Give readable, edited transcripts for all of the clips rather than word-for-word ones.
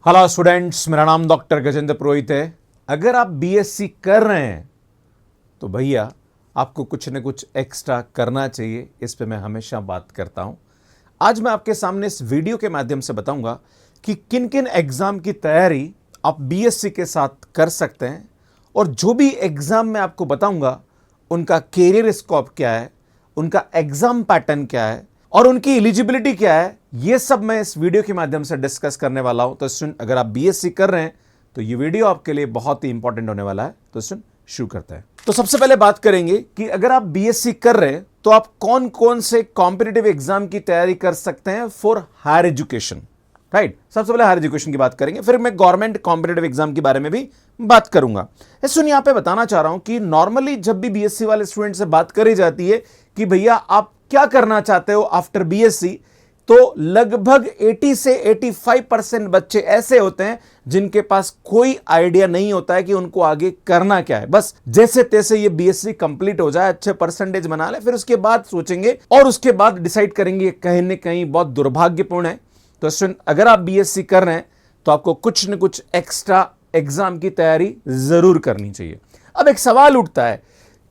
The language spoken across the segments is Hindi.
हेलो स्टूडेंट्स, मेरा नाम डॉक्टर गजेंद्र पुरोहित है। अगर आप बीएससी कर रहे हैं तो भैया आपको कुछ न कुछ एक्स्ट्रा करना चाहिए। इस पे मैं हमेशा बात करता हूं। आज मैं आपके सामने इस वीडियो के माध्यम से बताऊंगा कि किन किन एग्जाम की तैयारी आप बीएससी के साथ कर सकते हैं, और जो भी एग्जाम मैं आपको बताऊंगा उनका कैरियर स्कोप क्या है, उनका एग्जाम पैटर्न क्या है और उनकी एलिजिबिलिटी क्या है। ये सब मैं इस वीडियो के माध्यम से डिस्कस करने वाला हूं। तो स्टूडेंट, अगर आप बीएससी कर रहे हैं तो ये वीडियो आपके लिए बहुत ही इंपॉर्टेंट होने वाला है। तो स्टूडेंट, शुरू करते हैं। तो सबसे पहले बात करेंगे कि अगर आप बीएससी कर रहे हैं तो आप कौन कौन से कॉम्पिटिटिव एग्जाम की तैयारी कर सकते हैं फॉर हायर एजुकेशन, राइट। सबसे पहले हायर एजुकेशन की बात करेंगे, फिर मैं गवर्नमेंट कॉम्पिटिटिव एग्जाम के बारे में भी बात करूंगा। सुनिए, यहां पे बताना चाह रहा हूं कि नॉर्मली जब भी बीएससी वाले स्टूडेंट से बात करी जाती है कि भैया आप क्या करना चाहते हो आफ्टर बीएससी, तो लगभग 80 से 85% बच्चे ऐसे होते हैं जिनके पास कोई आइडिया नहीं होता है कि उनको आगे करना क्या है। बस जैसे तैसे ये बीएससी कंप्लीट हो जाए, अच्छे परसेंटेज बना ले, फिर उसके बाद सोचेंगे और उसके बाद डिसाइड करेंगे। कहीं ना कहीं बहुत दुर्भाग्यपूर्ण है। तो स्टूडेंट, अगर आप बीएससी कर रहे हैं तो आपको कुछ न कुछ एक्स्ट्रा एग्जाम की तैयारी जरूर करनी चाहिए। अब एक सवाल उठता है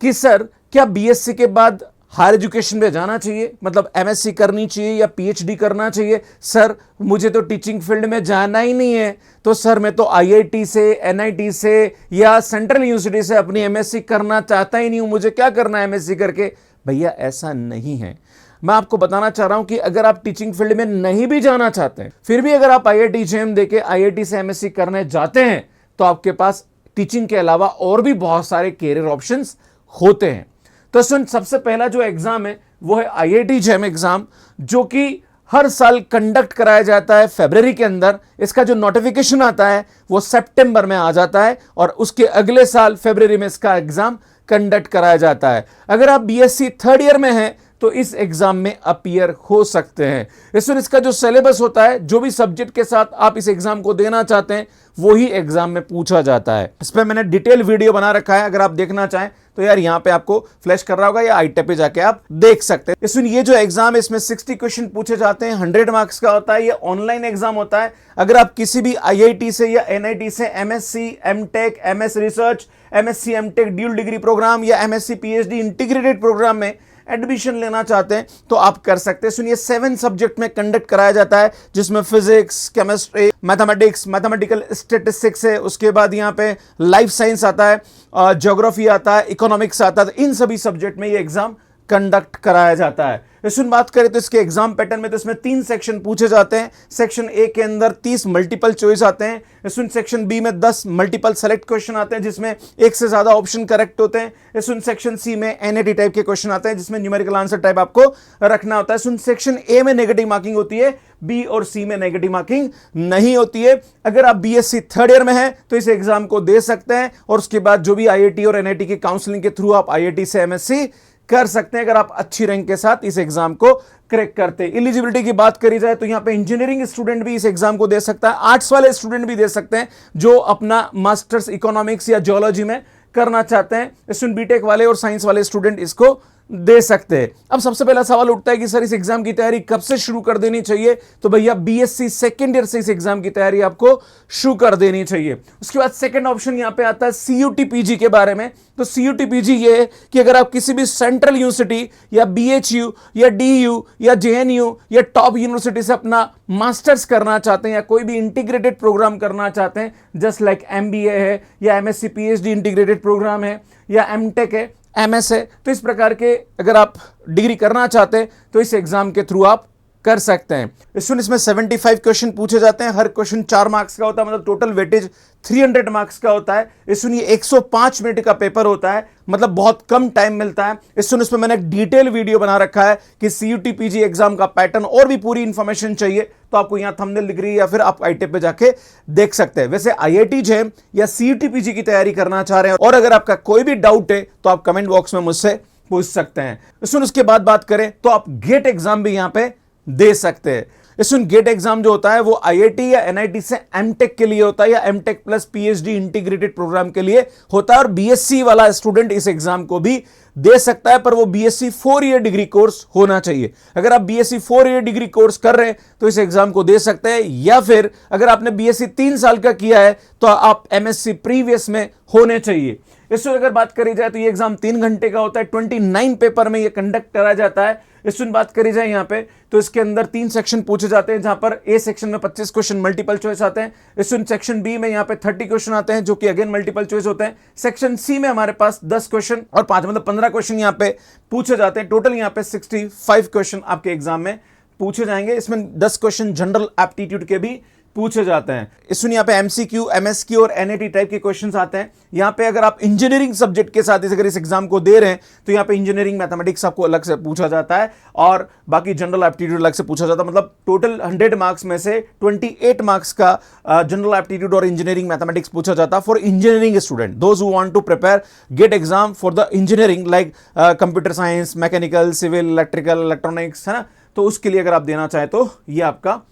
कि सर, क्या बीएससी के बाद हायर एजुकेशन में जाना चाहिए, मतलब एमएससी करनी चाहिए या पीएचडी करना चाहिए? सर, मुझे तो टीचिंग फील्ड में जाना ही नहीं है, तो सर मैं तो आईआईटी से, एनआईटी से या सेंट्रल यूनिवर्सिटी से अपनी एमएससी करना चाहता ही नहीं हूं, मुझे क्या करना है एमएससी करके? भैया, ऐसा नहीं है। मैं आपको बताना चाह रहा हूं कि अगर आप टीचिंग फील्ड में नहीं भी जाना चाहते हैं, फिर भी अगर आप आईआईटी जेईई देके आईआईटी से एमएससी करने जाते हैं तो आपके पास टीचिंग के अलावा और भी बहुत सारे कैरियर ऑप्शंस होते हैं। तो सुन, सबसे पहला जो एग्जाम है वो है आईआईटी जेईई एग्जाम, जो कि हर साल कंडक्ट कराया जाता है फरवरी के अंदर। इसका जो नोटिफिकेशन आता है वो सितंबर में आ जाता है और उसके अगले साल फरवरी में इसका एग्जाम कंडक्ट कराया जाता है। अगर आप बीएससी थर्ड ईयर में हैं तो इस एग्जाम में अपीयर हो सकते हैं। इसका जो सिलेबस होता है, जो भी सब्जेक्ट के साथ आप इस एग्जाम को देना चाहते हैं, वो ही एग्जाम में पूछा जाता है। इस पर मैंने डिटेल वीडियो बना रखा है, अगर आप देखना चाहें तो यार यहां पे आपको फ्लैश कर रहा होगा या आईटेप पे जाके आप देख सकते हैं। इसमें ये जो एग्जाम है इसमें 60 क्वेश्चन पूछे जाते हैं, 100 मार्क्स का होता है। ये ऑनलाइन एग्जाम होता है। अगर आप किसी भी आईआईटी से या एनआईटी से MSc, MTech, MS research, MSc MTech dual degree program या एमएससी पीएचडी इंटीग्रेटेड प्रोग्राम में एडमिशन लेना चाहते हैं तो आप कर सकते हैं। सुनिए, 7 सब्जेक्ट में कंडक्ट कराया जाता है, जिसमें physics, chemistry, mathematics, mathematical statistics है, उसके बाद यहाँ पे लाइफ साइंस आता है, ज्योग्राफी आता है, इकोनॉमिक्स आता है। इन सभी सब्जेक्ट में ये एग्जाम कंडक्ट कराया जाता है। इसमें बात करें तो इसके एग्जाम पैटर्न में तो इसमें 3 सेक्शन पूछे जाते हैं। सेक्शन ए के अंदर 30 मल्टीपल चॉइस आते हैं। इसमें सेक्शन बी में 10 मल्टीपल सेलेक्ट क्वेश्चन आते हैं, जिसमें एक से ज्यादा ऑप्शन करेक्ट होते हैं। इसमें सेक्शन सी में एनएटी टाइप के क्वेश्चन आते हैं, जिसमें न्यूमेरिकल आंसर टाइप आपको रखना होता है। इसमें सेक्शन ए में नेगेटिव मार्किंग होती है, बी और सी में नेगेटिव मार्किंग नहीं होती है। अगर आप बीएससी थर्ड ईयर में हैं तो इस एग्जाम को दे सकते हैं, और उसके बाद जो भी आईआईटी और एनआईटी की काउंसलिंग के थ्रू आप आईआईटी से एमएससी कर सकते हैं, अगर आप अच्छी रैंक के साथ इस एग्जाम को क्रैक करते हैं। एलिजिबिलिटी की बात करी जाए तो यहां पे इंजीनियरिंग स्टूडेंट भी इस एग्जाम को दे सकता है, आर्ट्स वाले स्टूडेंट भी दे सकते हैं जो अपना मास्टर्स इकोनॉमिक्स या जियोलॉजी में करना चाहते हैं। इसमें बीटेक वाले और साइंस वाले स्टूडेंट इसको दे सकते हैं। अब सबसे पहला सवाल उठता है कि सर, इस एग्जाम की तैयारी कब से शुरू कर देनी चाहिए? तो भैया, बीएससी सेकंड ईयर से इस एग्जाम की तैयारी आपको शुरू कर देनी चाहिए। उसके बाद सेकंड ऑप्शन यहां पे आता है सीयूटी पीजी के बारे में। तो सीयूटी पीजी ये है कि अगर आप किसी भी सेंट्रल यूनिवर्सिटी या बीएचयू या डीयू या जेएनयू या टॉप यूनिवर्सिटी से अपना मास्टर्स करना चाहते हैं या कोई भी इंटीग्रेटेड प्रोग्राम करना चाहते हैं, जस्ट लाइक एमबीए है या एमएससी पीएचडी इंटीग्रेटेड प्रोग्राम है या एमटेक है, एमएस है, तो इस प्रकार के अगर आप डिग्री करना चाहते हैं तो इस एग्जाम के थ्रू आप कर सकते हैं। इसमें 75 क्वेश्चन पूछे जाते हैं, हर क्वेश्चन 4 मार्क्स का होता है, मतलब टोटल वेटेज 300 मार्क्स का होता है। इसमें 105 मिनट का पेपर होता है, मतलब बहुत कम टाइम मिलता है। इसमें मैंने एक डिटेल वीडियो बना रखा है कि सीयूटी पीजी एग्जाम का पैटर्न और भी पूरी इंफॉर्मेशन चाहिए तो आपको यहां थंबनेल दिख रही है या फिर आप आईटेप पे जाके देख सकते हैं। वैसे आईआईटी जेईई या सीयूटी पीजी की तैयारी करना चाह रहे हैं और अगर आपका कोई भी डाउट है तो आप कमेंट बॉक्स में मुझसे पूछ सकते हैं। उसके बाद बात करें तो आप गेट एग्जाम भी यहां पे दे सकते हैं। इसमें गेट एग्जाम जो होता है वो आईआईटी या एनआईटी से एमटेक के लिए होता है या MTech plus PhD integrated program के लिए होता है। और बीएससी वाला स्टूडेंट इस एग्जाम को भी दे सकता है, पर वो बीएससी 4 ईयर डिग्री कोर्स होना चाहिए। अगर आप बीएससी 4 ईयर डिग्री कोर्स कर रहे हैं तो इस एग्जाम को दे सकते हैं, या फिर अगर आपने बीएससी 3 साल का किया है तो आप एमएससी प्रीवियस में होने चाहिए। इसमें अगर बात करी जाए तो ये एग्जाम 3 घंटे का होता है, 29 पेपर में ये कंडक्ट करा जाता है। इसमें बात करी जाए यहां पे तो इसके अंदर 3 सेक्शन पूछे जाते हैं, जहां पर ए सेक्शन में 25 क्वेश्चन मल्टीपल चॉइस आते हैं। इसमें सेक्शन बी में यहां पे 30 क्वेश्चन आते हैं जो कि अगेन मल्टीपल चॉइस होते हैं। सेक्शन सी में हमारे पास 10 क्वेश्चन और 5 मतलब 15 क्वेश्चन यहां पे पूछे जाते हैं। टोटल यहां पे 65 क्वेश्चन आपके एग्जाम में पूछे जाएंगे। इसमें 10 क्वेश्चन जनरल एप्टीट्यूड के भी पूछे जाते हैं। इसमें यहाँ पे एमसीक्यू, एमएसक्यू और एनएटी टाइप के क्वेश्चंस आते हैं। यहाँ पे अगर आप इंजीनियरिंग सब्जेक्ट के साथ अगर इस एग्जाम को दे रहे हैं तो यहाँ पे इंजीनियरिंग मैथमेटिक्स आपको अलग से पूछा जाता है और बाकी जनरल एप्टीट्यूड अलग से पूछा जाता है। मतलब टोटल 100 मार्क्स में से 28 मार्क्स का जनरल एप्टीट्यूड और इंजीनियरिंग मैथमेटिक्स पूछा जाता है for engineering student, those who want to prepare GATE exam for the engineering like computer science, mechanical, civil, electrical, electronics, है ना। तो उसके लिए अगर आप देना चाहें तो ये आपका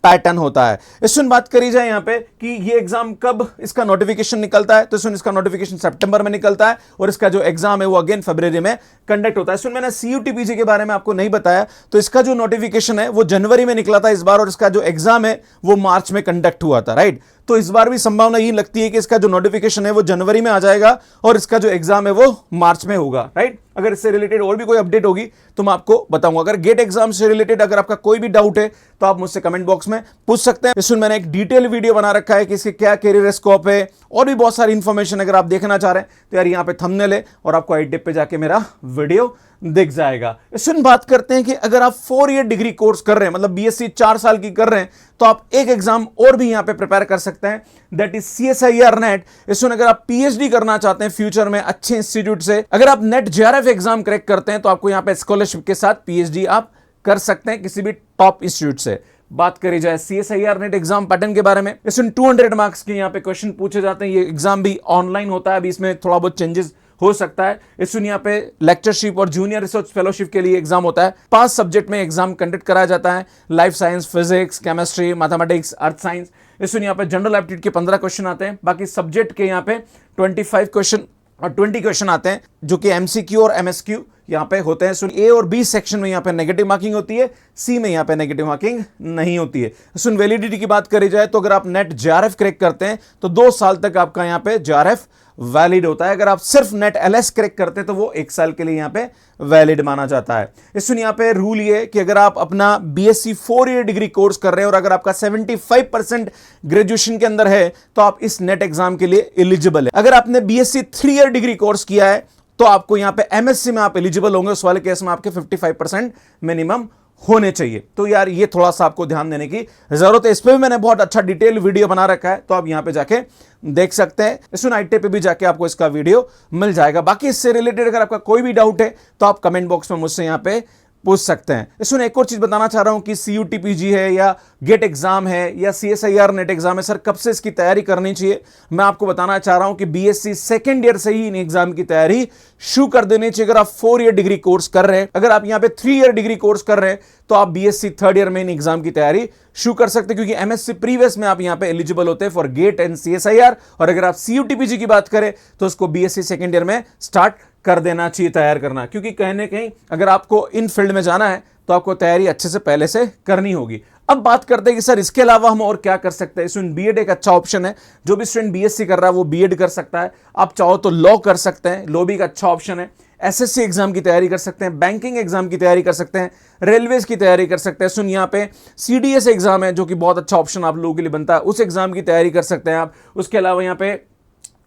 पैटर्न होता है। इसमें बात करी जाए यहां पे कि ये एग्जाम कब इसका नोटिफिकेशन निकलता है, तो इसमें इसका नोटिफिकेशन सितंबर में निकलता है और इसका जो एग्जाम है वो अगेन फरवरी में कंडक्ट होता है। इसमें मैंने सीयूटीपीजी के बारे में आपको नहीं बताया, तो इसका जो नोटिफिकेशन है वो जनवरी में निकला था इस बार और इसका जो एग्जाम है वो मार्च में कंडक्ट हुआ था, राइट। तो इस बार भी संभावना यही लगती है कि इसका जो नोटिफिकेशन है वो जनवरी में आ जाएगा और इसका जो एग्जाम है वो मार्च में होगा, राइट। अगर इससे रिलेटेड और भी कोई अपडेट होगी तो मैं आपको बताऊंगा। अगर गेट एग्जाम से रिलेटेड अगर आपका कोई भी डाउट है तो आप मुझसे कमेंट बॉक्स में पूछ सकते हैं। इसमें मैंने एक डिटेल वीडियो बना रखा है कि इसके क्या कैरियर स्कोप है और भी बहुत सारी इंफॉर्मेशन अगर आप देखना चाह रहे हैं तो यार यहाँ पे थंबनेल है और आपको आई टिप पे जाके मेरा वीडियो दिख जाएगा। इसमें बात करते हैं कि अगर आप 4 ईयर डिग्री कोर्स कर रहे हैं, मतलब बीएससी 4 साल की कर रहे हैं, तो आप एक एग्जाम और भी यहां पे प्रिपेयर कर सकते हैं, दैट इज सीएसआईआर नेट। इसमें अगर आप पीएचडी करना चाहते हैं फ्यूचर में अच्छे इंस्टीट्यूट से, अगर आप नेट जेआरएफ एग्जाम क्रैक करते हैं तो आपको यहां पे स्कॉलरशिप के साथ पीएचडी आप कर सकते हैं किसी भी टॉप इंस्टीट्यूट से। बात करी जाए सीएसआईआर नेट एग्जाम पैटर्न के बारे में, इसमें 200 मार्क्स के यहां पे क्वेश्चन पूछे जाते हैं। ये एग्जाम भी ऑनलाइन होता है, अभी इसमें थोड़ा बहुत चेंजेस हो सकता है। इसमें यहाँ पे लेक्चरशिप और जूनियर रिसर्च फेलोशिप के लिए एग्जाम होता है। 5 सब्जेक्ट में एग्जाम कंडक्ट कराया जाता है, life science, physics, chemistry, mathematics, earth science. इसमें यहाँ पे जनरल एप्टीट्यूड के 15 क्वेश्चन आते हैं, बाकी सब्जेक्ट के यहाँ पे 25 क्वेश्चन और 20 क्वेश्चन आते हैं जो कि एमसीक्यू और एमएसक्यू यहाँ पे होते हैं। सुन ए और बी सेक्शन में यहाँ पे नेगेटिव मार्किंग होती है, सी में यहाँ पे नेगेटिव मार्किंग नहीं होती है। सुन वैलिडिटी की बात करी जाए तो अगर आप नेट जेआरएफ क्रैक करते हैं तो 2 साल तक आपका यहाँ पे जेआरएफ वैलिड होता है। अगर आप सिर्फ नेट एलएस क्रैक करते हैं तो वो 1 साल के लिए यहाँ पे वैलिड माना जाता है। इसमें यहाँ पे रूल ये कि अगर आप अपना बीएससी 4 ईयर डिग्री कोर्स कर रहे हैं और अगर आपका 75% ग्रेजुएशन के अंदर है तो आप इस नेट एग्जाम के लिए एलिजिबल है। अगर आपने बीएससी 3 ईयर डिग्री कोर्स किया है तो आपको यहाँ पे एमएससी में आप एलिजिबल होंगे, उस वाले केस में आपके 55% मिनिमम होने चाहिए। तो यार ये थोड़ा सा आपको ध्यान देने की जरूरत है। इस पे भी मैंने बहुत अच्छा डिटेल वीडियो बना रखा है, तो आप यहां पे जाके देख सकते हैं। इसमें नाइट पे भी जाके आपको इसका वीडियो मिल जाएगा। बाकी इससे रिलेटेड अगर आपका कोई भी डाउट है तो आप कमेंट बॉक्स में मुझसे यहां पे पूछ सकते हैं। इसमें एक और चीज बताना चाह रहा हूं कि सीयूटीपीजी है या गेट एग्जाम है या सीएसआईआर नेट एग्जाम है, सर कब से इसकी तैयारी करनी चाहिए। मैं आपको बताना चाह रहा हूं कि बीएससी सेकंड ईयर से ही इन एग्जाम की तैयारी शुरू कर देनी चाहिए। अगर आप 4 ईयर डिग्री कोर्स कर रहे हैं, अगर आप यहां पे 3 ईयर डिग्री कोर्स कर रहे हैं तो आप बीएससी 3rd ईयर में इन एग्जाम की तैयारी शुरू कर सकते हैं, क्योंकि एमएससी प्रीवियस में आप यहां पे एलिजिबल होते हैं फॉर गेट एंड सीएसआईआर। और अगर आप सीयूटीपीजी की बात करें तो उसको बीएससी सेकंड ईयर में स्टार्ट कर देना चाहिए तैयार करना, क्योंकि कहीं ना कहीं अगर आपको इन फील्ड में जाना है तो आपको तैयारी अच्छे से पहले से करनी होगी। अब बात करते हैं कि सर इसके अलावा हम और क्या कर सकते हैं। इसमें बीएड एक अच्छा ऑप्शन है, जो भी स्टूडेंट बीएससी कर रहा है वो बीएड कर सकता है। आप चाहो तो लॉ कर सकते हैं, लॉ भी एक अच्छा ऑप्शन है। एसएससी एग्जाम की तैयारी कर सकते हैं, बैंकिंग एग्जाम की तैयारी कर सकते हैं, रेलवेज की तैयारी कर सकते हैं। सुन यहाँ पे सीडीएस एग्जाम है जो कि बहुत अच्छा ऑप्शन आप लोगों के लिए बनता है, उस एग्जाम की तैयारी कर सकते हैं आप। उसके अलावा यहाँ पे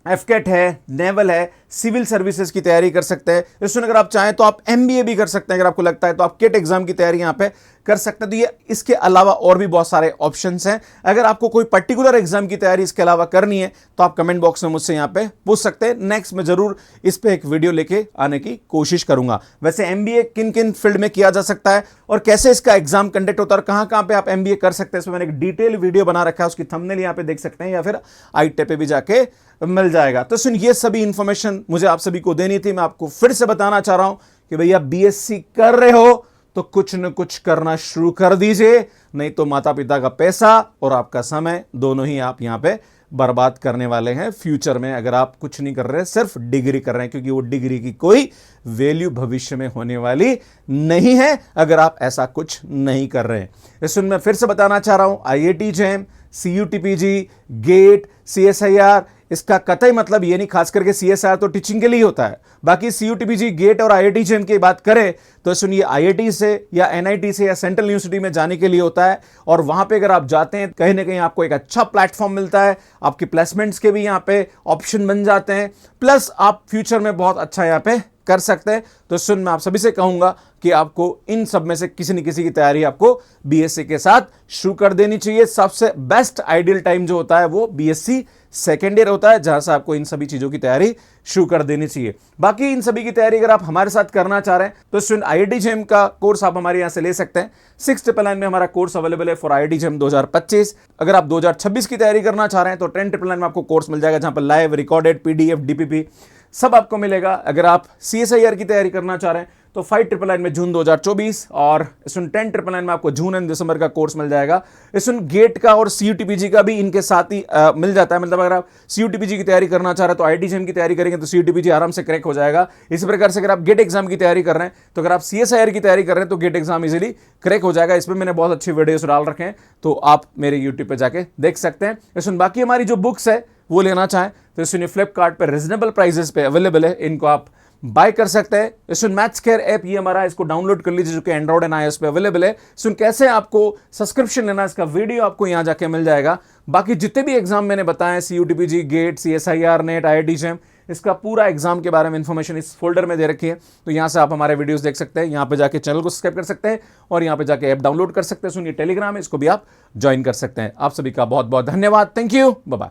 एफकेट है, नेवल है, सिविल सर्विसेज की तैयारी कर सकते हैं। इसमें अगर आप चाहें तो आप एमबीए भी कर सकते हैं, अगर आपको लगता है तो आप केट एग्जाम की तैयारी यहां पे कर सकते हैं। तो ये इसके अलावा और भी बहुत सारे ऑप्शंस हैं। अगर आपको कोई पर्टिकुलर एग्जाम की तैयारी इसके अलावा करनी है तो आप कमेंट बॉक्स में मुझसे यहां पे पूछ सकते हैं। नेक्स्ट में जरूर इस पे एक वीडियो लेके आने की कोशिश करूंगा। वैसे एमबीए किन किन फील्ड में किया जा सकता है और कैसे इसका एग्जाम कंडक्ट होता है और कहां पे आप एमबीए कर सकते हैं, इसमें मैंने एक डिटेल वीडियो बना रखा है, उसकी थंबनेल यहां पे देख सकते हैं या फिर आई टेप पे भी जाके मिल जाएगा। तो सुन ये सभी इंफॉर्मेशन मुझे आप सभी को देनी थी। मैं आपको फिर से बताना चाह रहा हूं कि भैया बीएससी कर रहे हो तो कुछ न कुछ करना शुरू कर दीजिए, नहीं तो माता पिता का पैसा और आपका समय दोनों ही आप यहां पे बर्बाद करने वाले हैं फ्यूचर में, अगर आप कुछ नहीं कर रहे, सिर्फ डिग्री कर रहे हैं, क्योंकि वो डिग्री की कोई वैल्यू भविष्य में होने वाली नहीं है अगर आप ऐसा कुछ नहीं कर रहे हैं। इसमें मैं फिर से बताना चाह रहा हूं, IIT JEM, CUTPG, GATE, CSIR, इसका कतई मतलब ये नहीं, खास करके CSIR तो टीचिंग के लिए होता है, बाकी CUTPG, गेट और IIT JEM की बात करें तो सुनिए, IIT से या NIT से या सेंट्रल यूनिवर्सिटी में जाने के लिए होता है, और वहां पे अगर आप जाते हैं कहीं ना कहीं आपको एक अच्छा प्लेटफॉर्म मिलता है, आपके प्लेसमेंट्स के भी यहां पे ऑप्शन बन जाते हैं, प्लस आप फ्यूचर में बहुत अच्छा यहां पे कर सकते हैं। तो सुन, मैं आप सभी से कहूंगा कि आपको इन सब में से किसी न किसी की तैयारी आपको BSc के साथ शुरू कर देनी चाहिए। सबसे बेस्ट आइडियल टाइम जो होता है वो BSc सेकेंड ईयर होता है, जहां से आपको इन सभी चीजों की तैयारी शुरू कर देनी चाहिए। बाकी इन सभी की तैयारी अगर आप हमारे साथ करना चाह रहे हैं तो स्टूडेंट IIT JEM का कोर्स आप हमारे यहां से ले सकते हैं। 699 में हमारा कोर्स अवेलेबल है फॉर IIT JEM 2025। अगर आप 2026 की तैयारी करना चाह रहे हैं तो 1099 में आपको कोर्स मिल जाएगा, जहां पर लाइव, रिकॉर्डेड, PDF, DPP सब आपको मिलेगा। अगर आप CSIR की तैयारी करना चाह रहे हैं तो 5999 में जून 2024, और इसमें 1099 में आपको जून एंड दिसंबर का कोर्स मिल जाएगा। इसमें गेट का और CUTPG का भी इनके साथ ही मिल जाता है, मतलब अगर आप CUTPG की तैयारी करना चाह रहे हैं तो IIT JEM की तैयारी करेंगे तो CUTPG आराम से क्रैक हो जाएगा। इसी प्रकार से अगर आप गेट एग्जाम की तैयारी कर रहे हैं तो अगर आप CSIR की तैयारी कर रहे हैं तो गेट एग्जाम इजीली क्रैक हो जाएगा। इसमें मैंने बहुत अच्छी वीडियोस डाल रखे हैं, तो आप मेरे YouTube पे जाके देख सकते हैं। इसमें बाकी हमारी जो बुक्स है वो लेना चाहें तो इसमें फ्लिपकार्ट पे रिजनेबल प्राइसेस पे अवेलेबल है, इनको आप बाय कर सकते हैं। इसमें मैथ्स केयर ऐप ये हमारा, इसको डाउनलोड कर लीजिए, जो कि एंड्रॉइड एंड iOS पे अवेलेबल है। इसमें कैसे आपको सब्सक्रिप्शन लेना, इसका वीडियो आपको यहां जाके मिल जाएगा। बाकी जितने भी एग्जाम मैंने बताए, CUTPG, GATE, CSIR, NET, IIT JEM, इसका पूरा एग्जाम के बारे में इंफॉर्मेशन इस फोल्डर में दे रखी है, तो यहां से आप हमारे वीडियोस देख सकते हैं। यहां पे जाके चैनल को सब्सक्राइब कर सकते हैं और यहां पे जाके ऐप डाउनलोड कर सकते हैं। सुनिए, टेलीग्राम है, इसको भी आप ज्वाइन कर सकते हैं। आप सभी का बहुत बहुत धन्यवाद। Thank you, bye bye.